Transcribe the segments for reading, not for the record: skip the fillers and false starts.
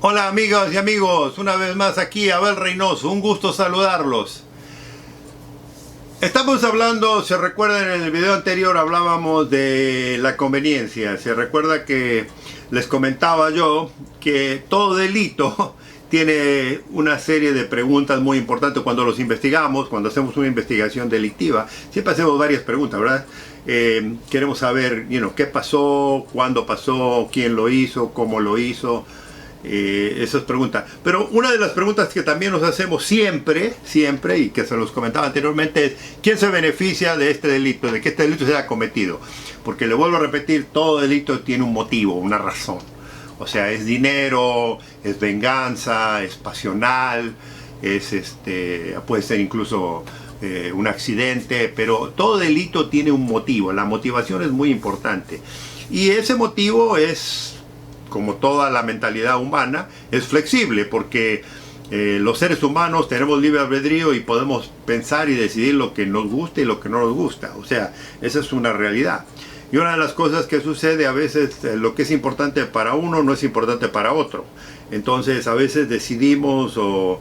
Hola amigas y amigos, una vez más aquí Abel Reynoso, un gusto saludarlos. Estamos hablando, se recuerdan en el video anterior hablábamos de la conveniencia. Se recuerda que les comentaba yo que todo delito tiene una serie de preguntas muy importantes cuando los investigamos, cuando hacemos una investigación delictiva. Siempre hacemos varias preguntas, ¿verdad? Queremos saber, qué pasó, cuándo pasó, quién lo hizo, cómo lo hizo. Esas preguntas. Pero una de las preguntas que también nos hacemos siempre, y que se los comentaba anteriormente, es ¿quién se beneficia de este delito, de que este delito se haya cometido? Porque le vuelvo a repetir, todo delito tiene un motivo, una razón. O sea, es dinero, es venganza, es pasional, puede ser incluso un accidente, pero todo delito tiene un motivo. La motivación es muy importante. Y ese motivo es, como toda la mentalidad humana, es flexible, porque los seres humanos tenemos libre albedrío y podemos pensar y decidir lo que nos gusta y lo que no nos gusta. O sea, esa es una realidad. Y una de las cosas que sucede a veces, lo que es importante para uno no es importante para otro. Entonces a veces decidimos o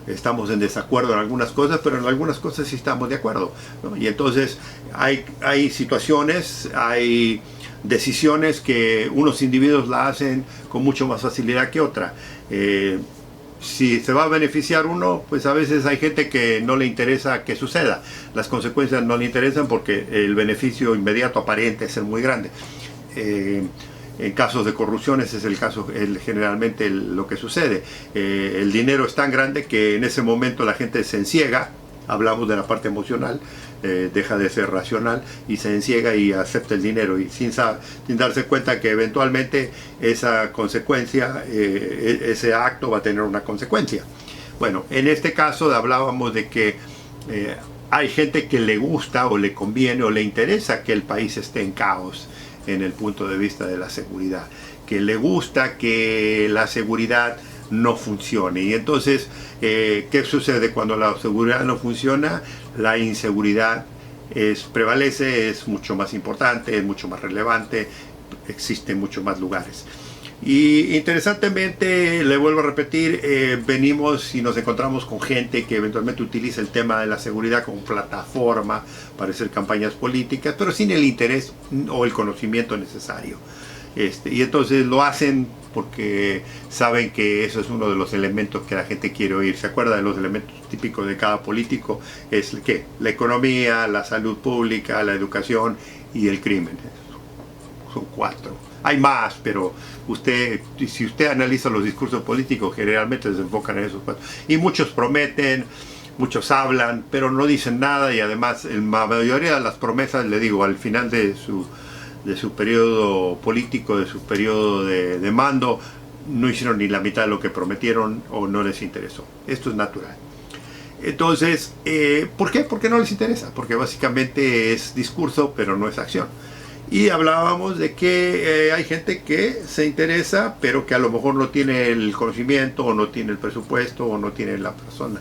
estamos en desacuerdo en algunas cosas, pero en algunas cosas sí estamos de acuerdo, ¿no? Y entonces hay situaciones, hay decisiones que unos individuos la hacen con mucho más facilidad que otra. Si se va a beneficiar uno, pues a veces hay gente que no le interesa que suceda. Las consecuencias no le interesan porque el beneficio inmediato aparente es muy grande. En casos de corrupción ese es el caso, generalmente lo que sucede. El dinero es tan grande que en ese momento la gente se enciega. Hablamos de la parte emocional, deja de ser racional y se enciega y acepta el dinero, y sin darse cuenta que eventualmente esa consecuencia, ese acto va a tener una consecuencia. Bueno, en este caso hablábamos de que hay gente que le gusta o le conviene o le interesa que el país esté en caos en el punto de vista de la seguridad, que le gusta que la seguridad no funcione. Y entonces, ¿qué sucede cuando la seguridad no funciona? La inseguridad prevalece, es mucho más importante, es mucho más relevante, existe en muchos más lugares. Y interesantemente, le vuelvo a repetir, venimos y nos encontramos con gente que eventualmente utiliza el tema de la seguridad como plataforma para hacer campañas políticas, pero sin el interés o el conocimiento necesario. Y entonces lo hacen porque saben que eso es uno de los elementos que la gente quiere oír. ¿Se acuerda de los elementos típicos de cada político? Es ¿qué? La economía, la salud pública, la educación y el crimen. Son 4. Hay más, pero si usted analiza los discursos políticos, generalmente se enfocan en esos 4. Y muchos prometen, muchos hablan, pero no dicen nada, y además en la mayoría de las promesas, le digo, al final de su periodo político, de su periodo de mando, no hicieron ni la mitad de lo que prometieron o no les interesó. Esto es natural. Entonces, ¿por qué? Porque no les interesa, porque básicamente es discurso, pero no es acción. Y hablábamos de que hay gente que se interesa, pero que a lo mejor no tiene el conocimiento, o no tiene el presupuesto, o no tiene la persona.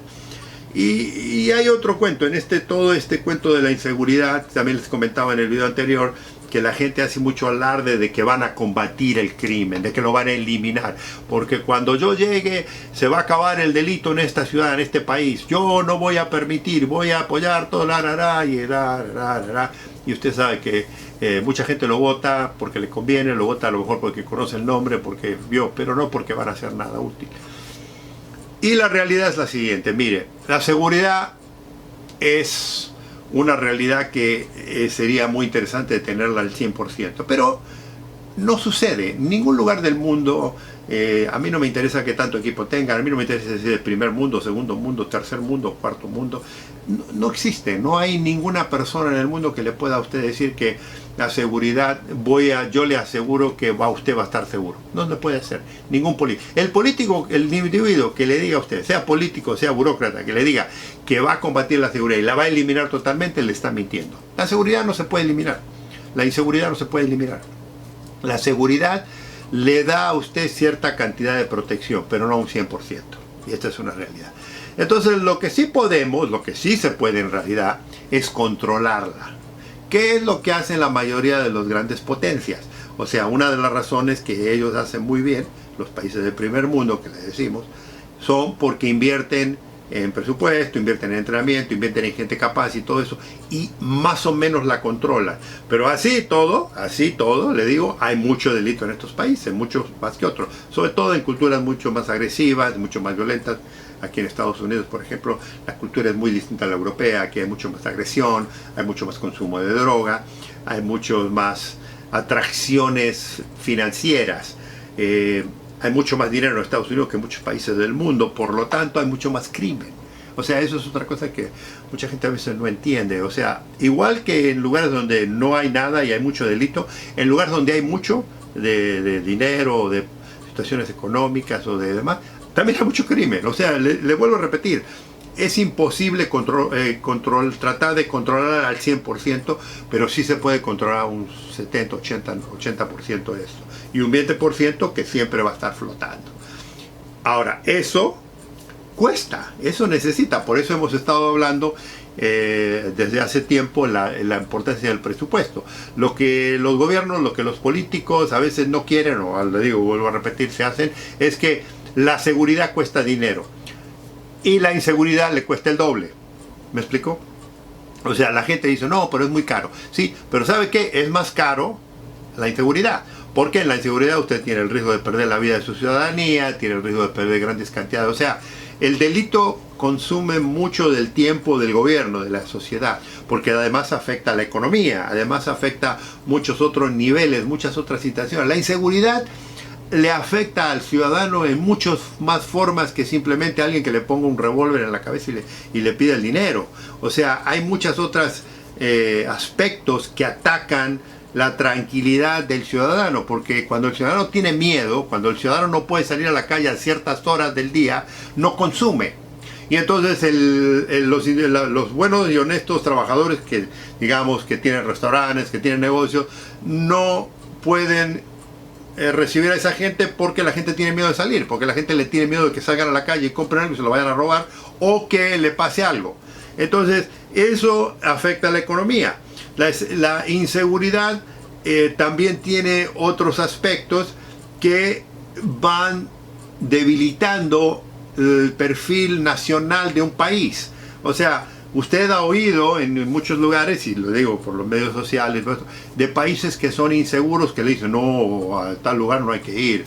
Y hay otro cuento, todo este cuento de la inseguridad. También les comentaba en el video anterior que la gente hace mucho alarde de que van a combatir el crimen, de que lo van a eliminar, porque cuando yo llegue se va a acabar el delito en esta ciudad, en este país. Yo no voy a permitir, voy a apoyar todo y usted sabe que mucha gente lo vota porque le conviene, lo vota a lo mejor porque conoce el nombre, porque vio, pero no porque van a hacer nada útil. Y la realidad es la siguiente, mire, la seguridad es una realidad que sería muy interesante tenerla al 100%, pero no sucede en ningún lugar del mundo. A mí no me interesa qué tanto equipo tengan, a mí no me interesa si es primer mundo, segundo mundo, tercer mundo, cuarto mundo. No existe, no hay ninguna persona en el mundo que le pueda a usted decir que la seguridad, yo le aseguro que usted va a estar seguro. No se puede hacer ningún político. El político, el individuo que le diga a usted, sea político, sea burócrata, que le diga que va a combatir la seguridad y la va a eliminar totalmente, le está mintiendo. La seguridad no se puede eliminar, la inseguridad no se puede eliminar. La seguridad le da a usted cierta cantidad de protección, pero no un 100%. Y esta es una realidad. Entonces, lo que sí se puede en realidad, es controlarla. ¿Qué es lo que hacen la mayoría de las grandes potencias? O sea, una de las razones que ellos hacen muy bien, los países del primer mundo, que le decimos, son porque invierten en presupuesto, invierten en entrenamiento, invierten en gente capaz y todo eso, y más o menos la controlan. Pero así todo, le digo, hay mucho delito en estos países, muchos más que otros, sobre todo en culturas mucho más agresivas, mucho más violentas. Aquí en Estados Unidos, por ejemplo, la cultura es muy distinta a la europea. Aquí hay mucho más agresión, hay mucho más consumo de droga, hay mucho más atracciones financieras, hay mucho más dinero en Estados Unidos que en muchos países del mundo, por lo tanto hay mucho más crimen. O sea, eso es otra cosa que mucha gente a veces no entiende. O sea, igual que en lugares donde no hay nada y hay mucho delito, en lugares donde hay mucho de dinero, de situaciones económicas o de demás, también hay mucho crimen. O sea, le vuelvo a repetir, es imposible tratar de controlar al 100%, pero sí se puede controlar un 70, 80% de esto. Y un 20% que siempre va a estar flotando. Ahora, eso cuesta, eso necesita. Por eso hemos estado hablando desde hace tiempo la importancia del presupuesto. Lo que los gobiernos, lo que los políticos a veces no quieren, o le digo, vuelvo a repetir, se hacen, es que la seguridad cuesta dinero. Y la inseguridad le cuesta el doble. ¿Me explico? O sea, la gente dice, no, pero es muy caro. Sí, pero ¿sabe qué? Es más caro la inseguridad. Porque en la inseguridad usted tiene el riesgo de perder la vida de su ciudadanía, tiene el riesgo de perder grandes cantidades. O sea, el delito consume mucho del tiempo del gobierno, de la sociedad, porque además afecta a la economía, además afecta muchos otros niveles, muchas otras situaciones. La inseguridad le afecta al ciudadano en muchas más formas que simplemente alguien que le ponga un revólver en la cabeza y le pida el dinero. O sea, hay muchas otras aspectos que atacan la tranquilidad del ciudadano, porque cuando el ciudadano tiene miedo, cuando el ciudadano no puede salir a la calle a ciertas horas del día, no consume. Y entonces los buenos y honestos trabajadores que, digamos, que tienen restaurantes, que tienen negocios, no pueden recibir a esa gente porque la gente tiene miedo de salir, porque la gente le tiene miedo de que salgan a la calle y compren algo y se lo vayan a robar, o que le pase algo. Entonces, eso afecta a la economía. La inseguridad también tiene otros aspectos que van debilitando el perfil nacional de un país. O sea, usted ha oído en muchos lugares, y lo digo por los medios sociales, de países que son inseguros, que le dicen, no, a tal lugar no hay que ir,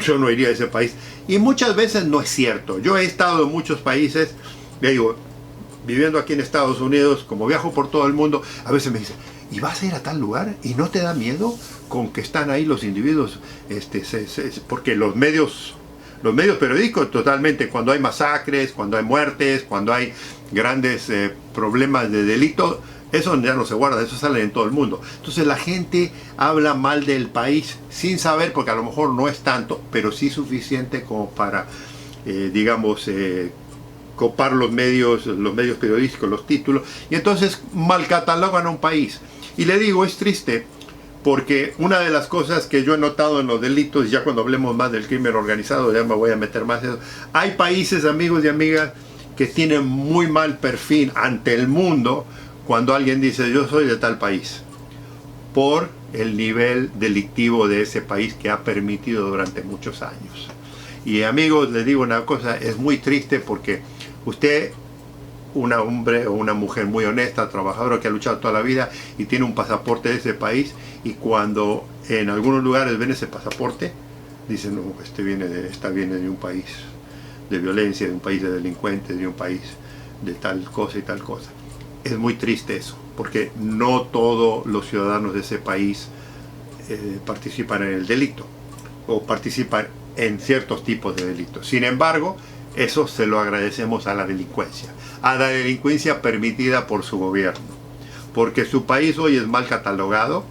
yo no iría a ese país. Y muchas veces no es cierto. Yo he estado en muchos países, le digo, viviendo aquí en Estados Unidos, como viajo por todo el mundo, a veces me dicen, ¿y vas a ir a tal lugar? ¿Y no te da miedo con que están ahí los individuos? Porque los medios periodísticos totalmente, cuando hay masacres, cuando hay muertes, cuando hay grandes problemas de delito, eso ya no se guarda, eso sale en todo el mundo. Entonces la gente habla mal del país sin saber, porque a lo mejor no es tanto, pero sí suficiente como para, digamos, copar los medios periodísticos, los títulos, y entonces mal catalogan a un país. Y le digo, es triste, porque una de las cosas que yo he notado en los delitos, ya cuando hablemos más del crimen organizado, ya me voy a meter más en eso, hay países, amigos y amigas, que tienen muy mal perfil ante el mundo cuando alguien dice, yo soy de tal país, por el nivel delictivo de ese país que ha permitido durante muchos años. Y amigos, les digo una cosa, es muy triste porque usted, un hombre o una mujer muy honesta, trabajadora, que ha luchado toda la vida y tiene un pasaporte de ese país, y cuando en algunos lugares ven ese pasaporte, dicen, no, esta viene de un país de violencia, de un país de delincuentes, de un país de tal cosa y tal cosa. Es muy triste eso, porque no todos los ciudadanos de ese país participan en el delito, o participan en ciertos tipos de delitos. Sin embargo, eso se lo agradecemos a la delincuencia permitida por su gobierno, porque su país hoy es mal catalogado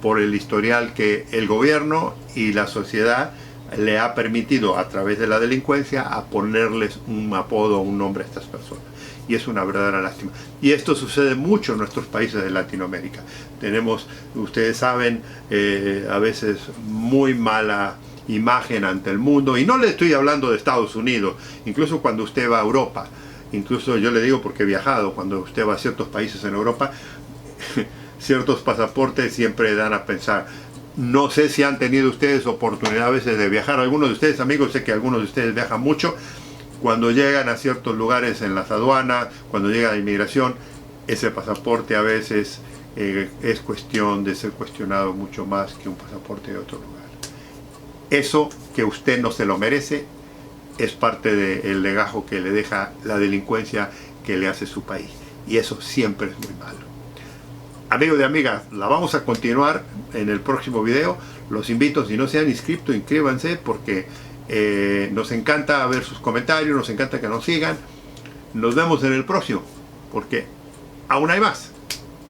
por el historial que el gobierno y la sociedad le ha permitido a través de la delincuencia a ponerles un apodo, un nombre a estas personas. Y es una verdadera lástima. Y esto sucede mucho en nuestros países de Latinoamérica. Tenemos, ustedes saben, a veces muy mala imagen ante el mundo, y no le estoy hablando de Estados Unidos, incluso cuando usted va a Europa, incluso yo le digo porque he viajado, cuando usted va a ciertos países en Europa, ciertos pasaportes siempre dan a pensar, No sé si han tenido ustedes oportunidad a veces de viajar. Algunos de ustedes, amigos, sé que algunos de ustedes viajan mucho. Cuando llegan a ciertos lugares en las aduanas, cuando llega la inmigración, ese pasaporte a veces es cuestión de ser cuestionado mucho más que un pasaporte de otro lugar. Eso, que usted no se lo merece, es parte del legajo que le deja la delincuencia que le hace su país. Y eso siempre es muy malo. Amigos y amigas, la vamos a continuar en el próximo video. Los invito, si no se han inscrito, inscríbanse, porque nos encanta ver sus comentarios, nos encanta que nos sigan. Nos vemos en el próximo, porque aún hay más.